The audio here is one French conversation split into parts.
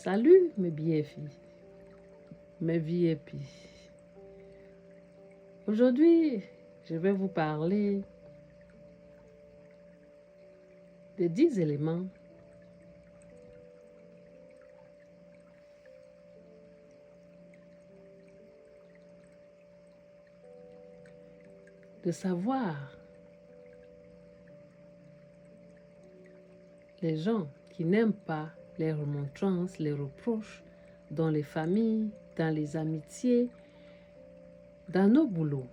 Salut mes BFI, mes VIP. Aujourd'hui, je vais vous parler des 10 éléments de savoir les gens qui n'aiment pas les remontrances, les reproches dans les familles, dans les amitiés, dans nos boulots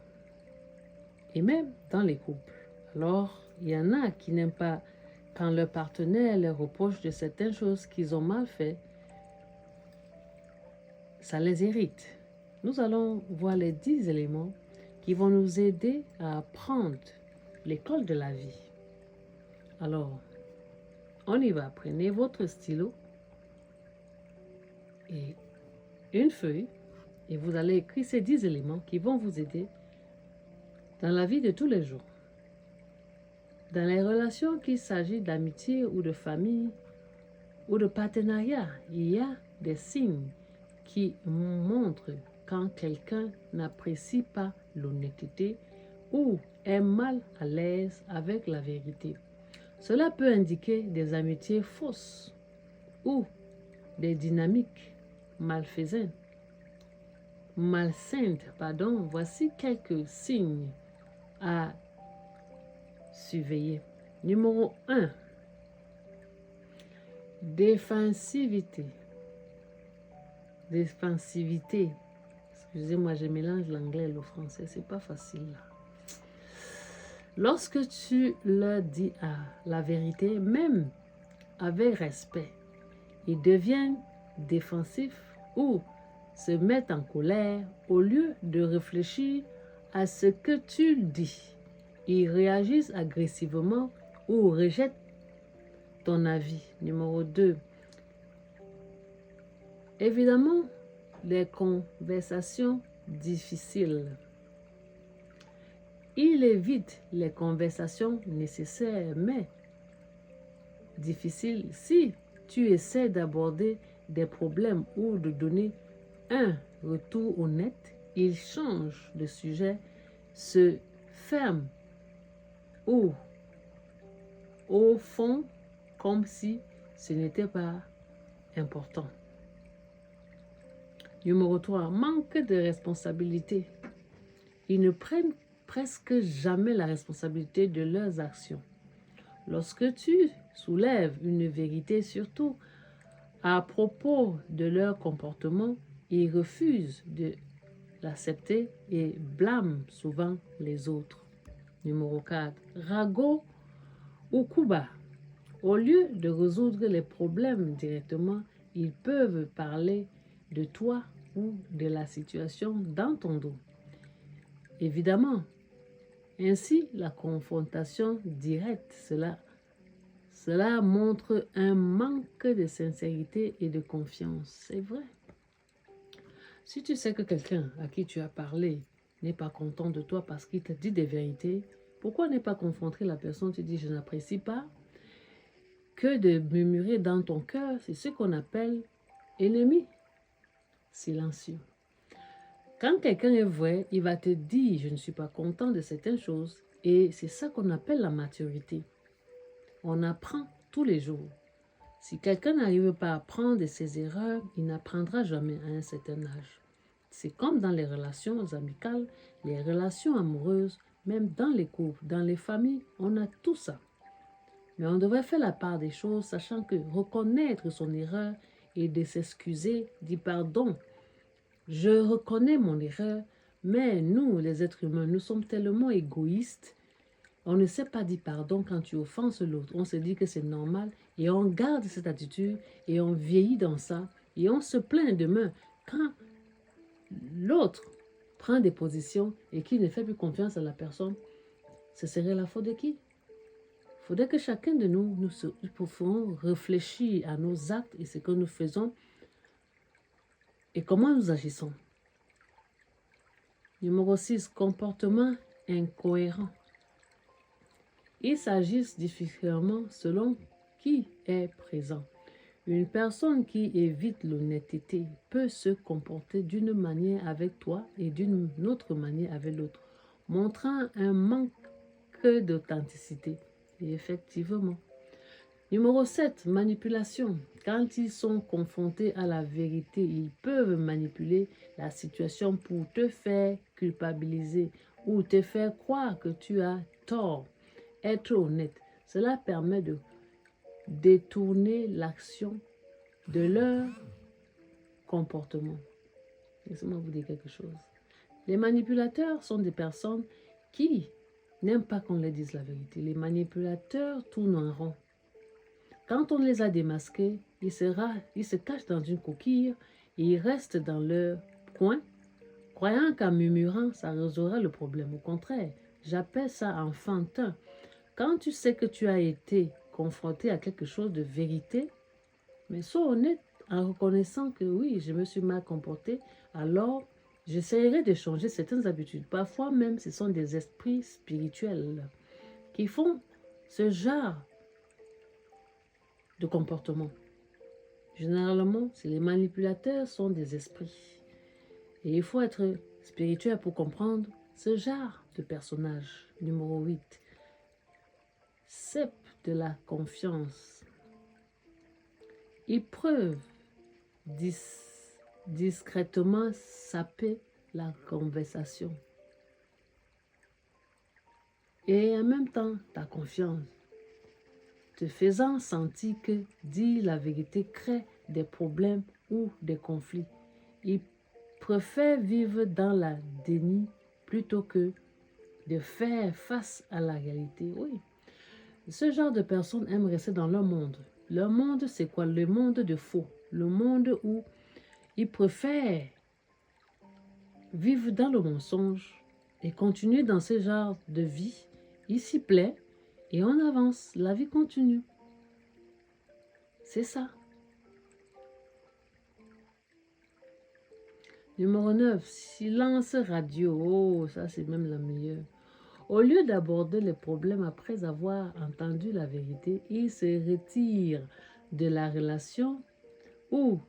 et même dans les couples. Alors, il y en a qui n'aiment pas quand leur partenaire les reproche de certaines choses qu'ils ont mal fait. Ça les irrite. Nous allons voir les 10 éléments qui vont nous aider à apprendre l'école de la vie. Alors, on y va. Prenez votre stylo et une feuille et vous allez écrire ces 10 éléments qui vont vous aider dans la vie de tous les jours. Dans les relations, qu'il s'agit d'amitié ou de famille ou de partenariat, il y a des signes qui montrent quand quelqu'un n'apprécie pas l'honnêteté ou est mal à l'aise avec la vérité. Cela peut indiquer des amitiés fausses ou des dynamiques malsaines. Voici quelques signes à surveiller. Numéro 1. Défensivité. Excusez-moi, je mélange l'anglais et le français, c'est pas facile là. Lorsque tu leur dis la vérité, même avec respect, ils deviennent défensifs ou se mettent en colère au lieu de réfléchir à ce que tu dis. Ils réagissent agressivement ou rejettent ton avis. Numéro 2. Évidemment, les conversations difficiles. Il évite les conversations nécessaires mais difficiles si tu essaies d'aborder des problèmes ou de donner un retour honnête. Il change de sujet, se ferme ou au fond comme si ce n'était pas important. Numéro 3. Manque de responsabilité. Ils ne prennent presque jamais la responsabilité de leurs actions. Lorsque tu soulèves une vérité, surtout à propos de leur comportement, ils refusent de l'accepter et blâment souvent les autres. Numéro 4. Ragot ou Kuba. Au lieu de résoudre les problèmes directement, ils peuvent parler de toi ou de la situation dans ton dos. Évidemment, ainsi la confrontation directe, cela montre un manque de sincérité et de confiance. C'est vrai. Si tu sais que quelqu'un à qui tu as parlé n'est pas content de toi parce qu'il te dit des vérités, pourquoi ne pas confronter la personne? Tu dis je n'apprécie pas. Que de murmurer dans ton cœur, c'est ce qu'on appelle ennemi silencieux. Quand quelqu'un est vrai, il va te dire je ne suis pas content de certaines choses et c'est ça qu'on appelle la maturité. On apprend tous les jours. Si quelqu'un n'arrive pas à apprendre de ses erreurs, il n'apprendra jamais à un certain âge. C'est comme dans les relations amicales, les relations amoureuses, même dans les couples, dans les familles, on a tout ça. Mais on devrait faire la part des choses, sachant que reconnaître son erreur et de s'excuser, dire pardon. Je reconnais mon erreur, mais nous, les êtres humains, nous sommes tellement égoïstes. On ne sait pas dire pardon quand tu offenses l'autre. On se dit que c'est normal et on garde cette attitude et on vieillit dans ça et on se plaint demain quand l'autre prend des positions et qu'il ne fait plus confiance à la personne. Ce serait la faute de qui? Il faudrait que chacun de nous, nous pouvons réfléchir à nos actes et ce que nous faisons et comment nous agissons. Numéro 6, comportement incohérent. Ils s'agissent différemment selon qui est présent. Une personne qui évite l'honnêteté peut se comporter d'une manière avec toi et d'une autre manière avec l'autre, montrant un manque d'authenticité. Et effectivement. Numéro 7, manipulation. Quand ils sont confrontés à la vérité, ils peuvent manipuler la situation pour te faire culpabiliser ou te faire croire que tu as tort. Être honnête, cela permet de détourner l'action de leur comportement. Laissez-moi vous dire quelque chose. Les manipulateurs sont des personnes qui n'aiment pas qu'on leur dise la vérité. Les manipulateurs tournent en rond. Quand on les a démasqués, ils se cachent dans une coquille et ils restent dans leur coin, croyant qu'en murmurant, ça résoudra le problème. Au contraire, j'appelle ça enfantin. Quand tu sais que tu as été confronté à quelque chose de vérité, mais sois honnête en reconnaissant que oui, je me suis mal comporté, alors j'essaierai de changer certaines habitudes. Parfois même, ce sont des esprits spirituels qui font ce genre de comportement. Généralement, les manipulateurs sont des esprits. Et il faut être spirituel pour comprendre ce genre de personnage. Numéro 8. Cep de la confiance. Ils peuvent discrètement saper la conversation. Et en même temps, ta confiance, te faisant sentir que dire la vérité crée des problèmes ou des conflits. Ils préfèrent vivre dans la déni plutôt que de faire face à la réalité. Oui, ce genre de personnes aiment rester dans leur monde. Leur monde, c'est quoi? Le monde de faux. Le monde où ils préfèrent vivre dans le mensonge et continuer dans ce genre de vie. Ils s'y plaisent et on avance. La vie continue. C'est ça. Numéro 9, silence radio. Oh, ça c'est même la meilleure. Au lieu d'aborder les problèmes après avoir entendu la vérité, ils se retirent de la relation ou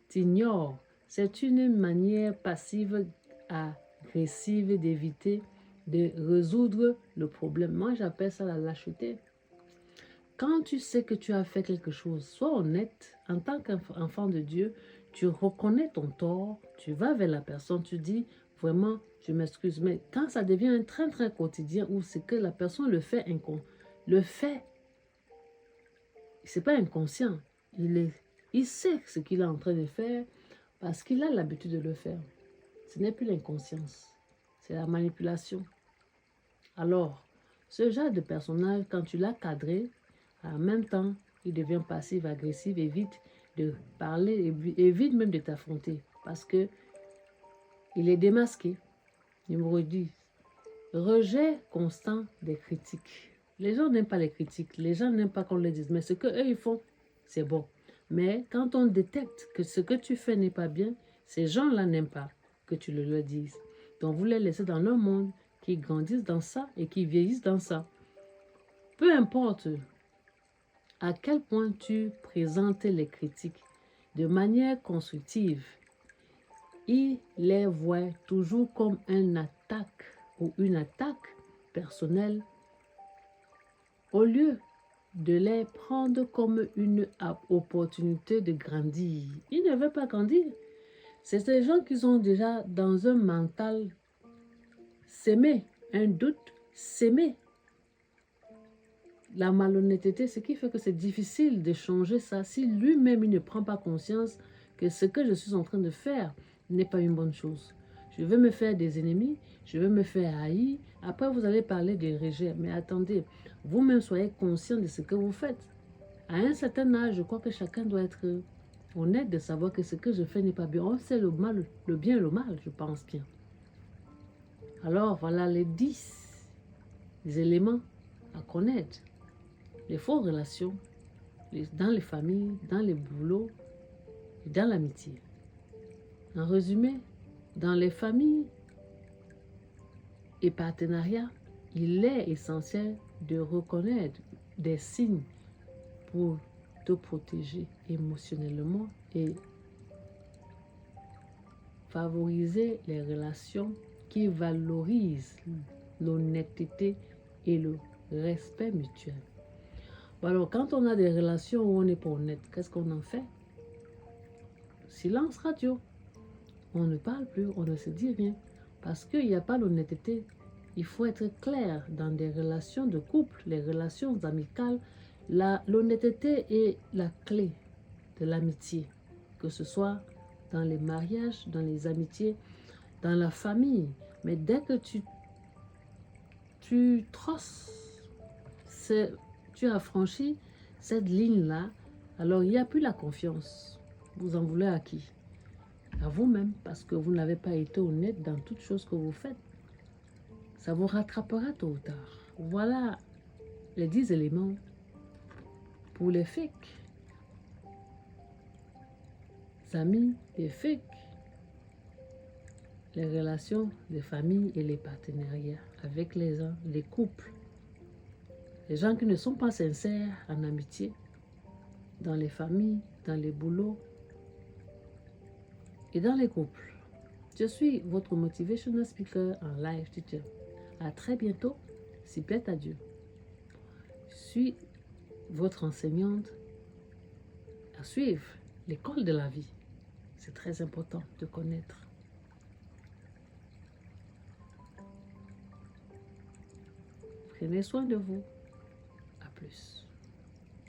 t'ignorent. C'est une manière passive agressive d'éviter de résoudre le problème. Moi, j'appelle ça la lâcheté. Quand tu sais que tu as fait quelque chose, sois honnête. En tant qu'enfant de Dieu, tu reconnais ton tort, tu vas vers la personne, tu dis vraiment, je m'excuse. Mais quand ça devient un train très quotidien où c'est que la personne le fait, c'est pas inconscient. Il sait ce qu'il est en train de faire parce qu'il a l'habitude de le faire. Ce n'est plus l'inconscience, c'est la manipulation. Alors, ce genre de personnage, quand tu l'as cadré, en même temps, il devient passif, agressif, évite de parler, évite même de t'affronter parce que il est démasqué. Numéro 10. Rejet constant des critiques. Les gens n'aiment pas les critiques, les gens n'aiment pas qu'on les dise, mais ce qu'eux ils font, c'est bon. Mais quand on détecte que ce que tu fais n'est pas bien, ces gens-là n'aiment pas que tu le leur dises. Donc vous les laissez dans leur monde, qui grandissent dans ça et qui vieillissent dans ça. Peu importe à quel point tu présentes les critiques de manière constructive, ils les voient toujours comme une attaque ou une attaque personnelle au lieu de les prendre comme une opportunité de grandir. Ils ne veulent pas grandir. C'est ces gens qui sont déjà dans un mental s'aimer, un doute s'aimer. La malhonnêteté, ce qui fait que c'est difficile de changer ça si lui-même il ne prend pas conscience que ce que je suis en train de faire n'est pas une bonne chose. Je veux me faire des ennemis, je veux me faire haïr. Après, vous allez parler de rejet. Mais attendez, vous-même soyez conscient de ce que vous faites. À un certain âge, je crois que chacun doit être honnête de savoir que ce que je fais n'est pas bien. On sait le mal, le bien et le mal, je pense bien. Alors, voilà les 10 éléments à connaître. Les fausses relations, dans les familles, dans les boulots et dans l'amitié. En résumé, dans les familles et partenariats, il est essentiel de reconnaître des signes pour te protéger émotionnellement et favoriser les relations qui valorisent l'honnêteté et le respect mutuel. Bon alors, quand on a des relations où on n'est pas honnête, qu'est-ce qu'on en fait? Silence radio. On ne parle plus, on ne se dit rien. Parce qu'il n'y a pas l'honnêteté. Il faut être clair dans des relations de couple, les relations amicales. L'honnêteté est la clé de l'amitié, que ce soit dans les mariages, dans les amitiés, dans la famille. Mais dès que tu trosses, tu as franchi cette ligne-là, alors il n'y a plus la confiance. Vous en voulez à qui? À vous-même, parce que vous n'avez pas été honnête dans toutes choses que vous faites. Ça vous rattrapera tôt ou tard. Voilà les 10 éléments pour les fakes. Amis et fakes. Les relations, les familles et les partenariats avec les couples. Les gens qui ne sont pas sincères en amitié, dans les familles, dans les boulots et dans les couples. Je suis votre motivational speaker en live teacher. À très bientôt, s'il plaît à Dieu. Je suis votre enseignante à suivre l'école de la vie. C'est très important de connaître. Prenez soin de vous. À plus.